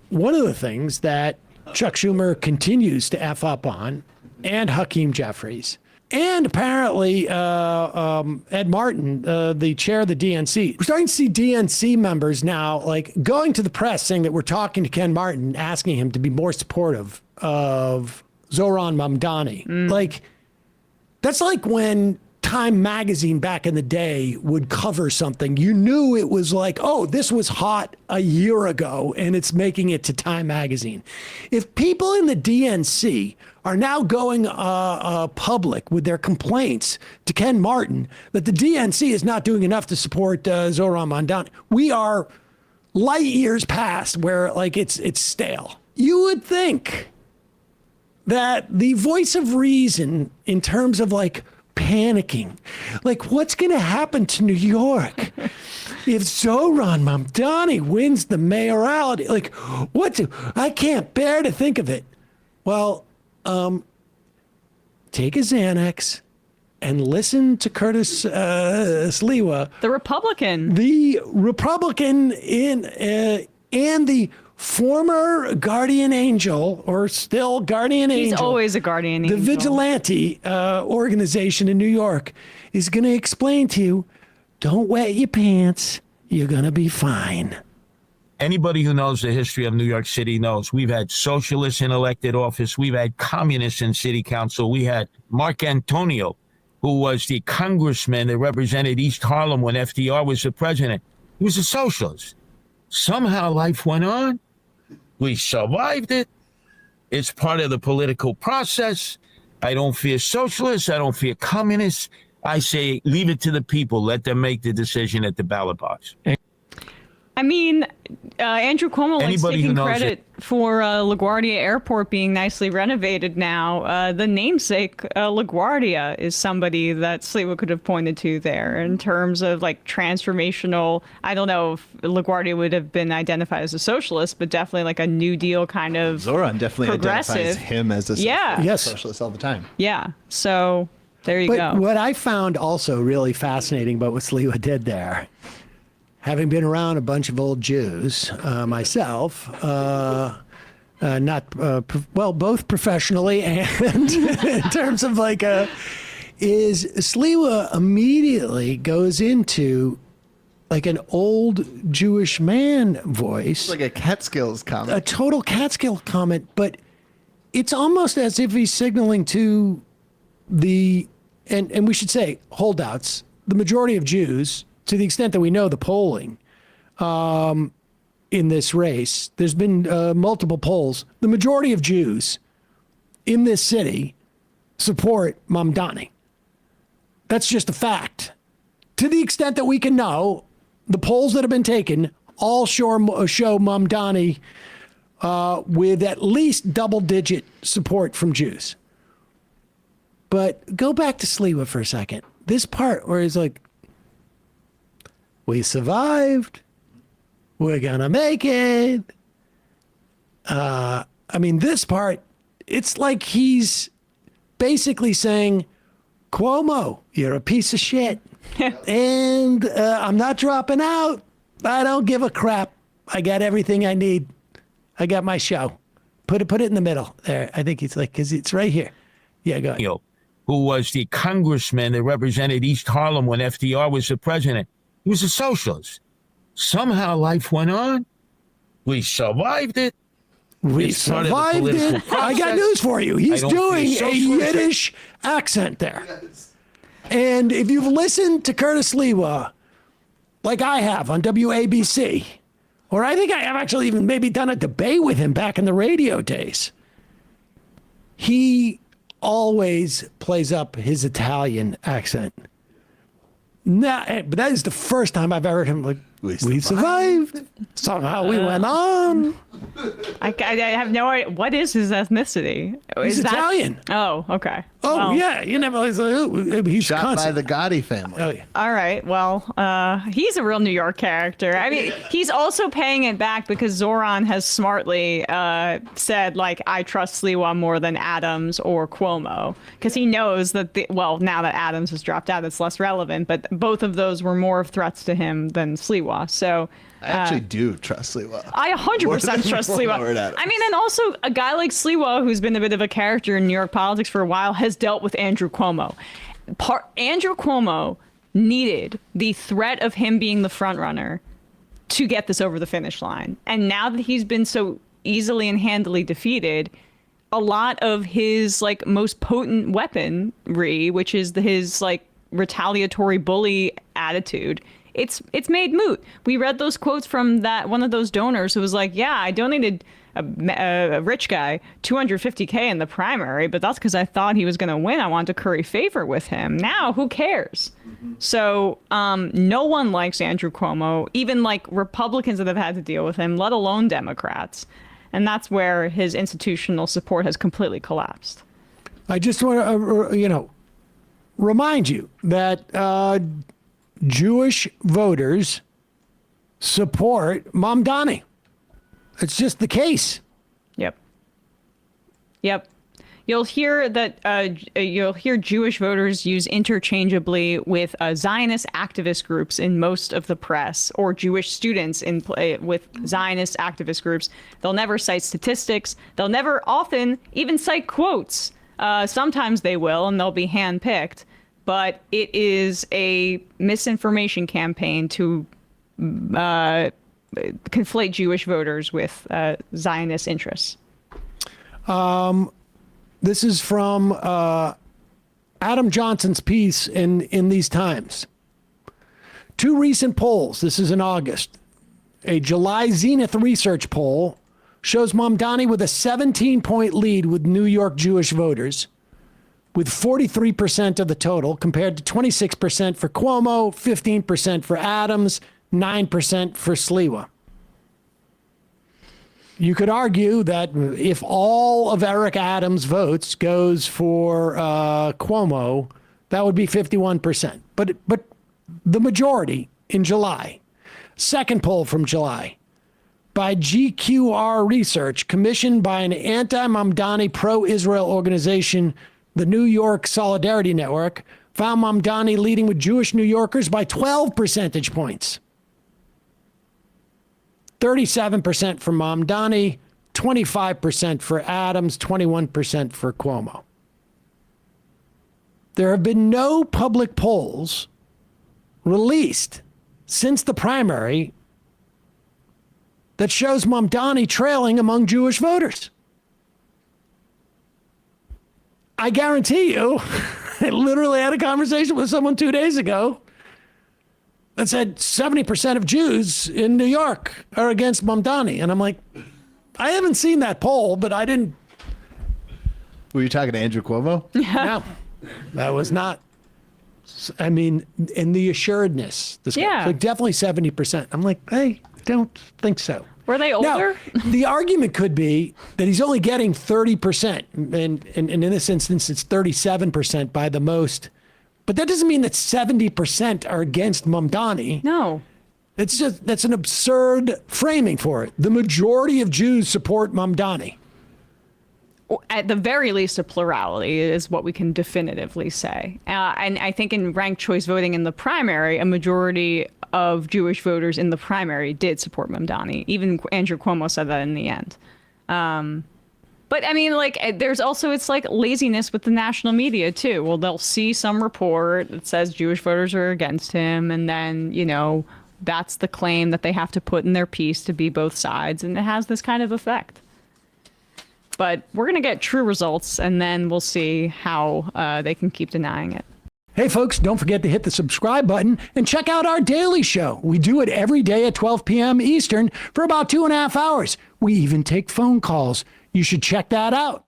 one of the things that Chuck Schumer continues to F up on, and Hakeem Jeffries, and apparently Ed Martin, the chair of the DNC. We're starting to see DNC members now like going to the press saying that we're talking to Ken Martin, asking him to be more supportive of Zohran Mamdani. Like, that's like when Time magazine back in the day would cover something. You knew it was like, oh, this was hot a year ago and it's making it to Time magazine. If people in the DNC are now going public with their complaints to Ken Martin that the DNC is not doing enough to support Zohran Mamdani, we are light years past where like it's stale. You would think that the voice of reason in terms of like panicking, like what's going to happen to New York if Zohran Mamdani wins the mayoralty? Like, I can't bear to think of it. Well, take a Xanax and listen to Curtis Sliwa, the Republican and the former guardian angel, or still guardian angel. He's always a guardian angel. The vigilante organization in New York is going to explain to you, don't wet your pants. You're going to be fine. Anybody who knows the history of New York City knows we've had socialists in elected office. We've had communists in city council. We had Mark Antonio, who was the congressman that represented East Harlem when FDR was the president. He was a socialist. Somehow life went on. We survived it. It's part of the political process. I don't fear socialists. I don't fear communists. I say leave it to the people. Let them make the decision at the ballot box. I mean, Andrew Cuomo likes taking credit for LaGuardia Airport being nicely renovated now. The namesake, LaGuardia, is somebody that Sliwa could have pointed to there in terms of like transformational. I don't know if LaGuardia would have been identified as a socialist, but definitely like a New Deal kind of Zohran definitely identifies him as a socialist all the time. Yeah. So there you go. What I found also really fascinating about what Sliwa did there, having been around a bunch of old Jews myself, both professionally and in terms of like is Sliwa immediately goes into like an old Jewish man voice. It's like a Catskills comment. A total Catskill comment, but it's almost as if he's signaling to the, and we should say holdouts, the majority of Jews, to the extent that we know the polling in this race, there's been multiple polls. The majority of Jews in this city support Mamdani. That's just a fact. To the extent that we can know, the polls that have been taken all show Mamdani with at least double-digit support from Jews. But go back to Sliwa for a second. This part where he's like, we survived. We're going to make it. I mean, this part, it's like he's basically saying, Cuomo, you're a piece of shit. And I'm not dropping out. I don't give a crap. I got everything I need. I got my show. Put it in the middle there. I think it's like, because it's right here. Yeah, go ahead. Who was the congressman that represented East Harlem when FDR was the president. He was a socialist. Somehow life went on. We survived it. We survived it. I got news for you. He's doing a Yiddish accent there. Yes. And if you've listened to Curtis Sliwa, like I have on WABC, or I think I have actually even maybe done a debate with him back in the radio days, he always plays up his Italian accent. But that is the first time I've ever heard him like, we survived. Somehow we went on. I have no idea. What is his ethnicity? He's Italian. Oh, okay. Oh, well, yeah. You never he's shot constant. by the Gotti family. Oh, yeah. All right. Well, he's a real New York character. I mean, he's also paying it back because Zohran has smartly said, like, I trust Sliwa more than Adams or Cuomo, because he knows that, now that Adams has dropped out, it's less relevant, but both of those were more of threats to him than Sliwa. So I actually do trust Sliwa. I 100% trust Sliwa. I mean, and also a guy like Sliwa, who's been a bit of a character in New York politics for a while, has dealt with Andrew Cuomo. Andrew Cuomo needed the threat of him being the front runner to get this over the finish line. And now that he's been so easily and handily defeated, a lot of his like most potent weaponry, which is his like retaliatory bully attitude, it's made moot. We read those quotes from that one of those donors who was like, yeah, I donated a rich guy $250K in the primary, but that's because I thought he was going to win. I wanted to curry favor with him. Now, who cares? So no one likes Andrew Cuomo, even like Republicans that have had to deal with him, let alone Democrats. And that's where his institutional support has completely collapsed. I just want to, remind you that Jewish voters support Mamdani. It's just the case. Yep. You'll hear that. You'll hear Jewish voters use interchangeably with Zionist activist groups in most of the press, or Jewish students with Zionist activist groups. They'll never cite statistics. They'll never often even cite quotes. Sometimes they will, and they'll be handpicked. But it is a misinformation campaign to conflate Jewish voters with Zionist interests. This is from Adam Johnson's piece in these Times. Two recent polls, this is in August. A July Zenith research poll shows Mamdani with a 17-point lead with New York Jewish voters, with 43% of the total, compared to 26% for Cuomo, 15% for Adams, 9% for Sliwa. You could argue that if all of Eric Adams' votes goes for Cuomo, that would be 51%. But the majority in July. Second poll from July by GQR Research, commissioned by an anti-Mamdani pro-Israel organization, the New York Solidarity Network, found Mamdani leading with Jewish New Yorkers by 12 percentage points. 37% for Mamdani, 25% for Adams, 21% for Cuomo. There have been no public polls released since the primary that shows Mamdani trailing among Jewish voters. I guarantee you, I literally had a conversation with someone 2 days ago that said 70% of Jews in New York are against Mamdani. And I'm like, I haven't seen that poll, but I didn't. Were you talking to Andrew Cuomo? No, that was not. I mean, in the assuredness. Like definitely 70%. I'm like, I don't think so. Were they older? Now, the argument could be that he's only getting 30%. And in this instance, it's 37% by the most. But that doesn't mean that 70% are against Mamdani. No. It's just, that's an absurd framing for it. The majority of Jews support Mamdani. At the very least, a plurality is what we can definitively say. And I think in ranked choice voting in the primary, a majority of Jewish voters in the primary did support Mamdani. Even Andrew Cuomo said that in the end. But I mean, like, there's also, it's like laziness with the national media, too. Well, they'll see some report that says Jewish voters are against him. And then, that's the claim that they have to put in their piece to be both sides. And it has this kind of effect. But we're going to get true results, and then we'll see how they can keep denying it. Hey, folks, don't forget to hit the subscribe button and check out our daily show. We do it every day at 12 p.m. Eastern for about 2.5 hours. We even take phone calls. You should check that out.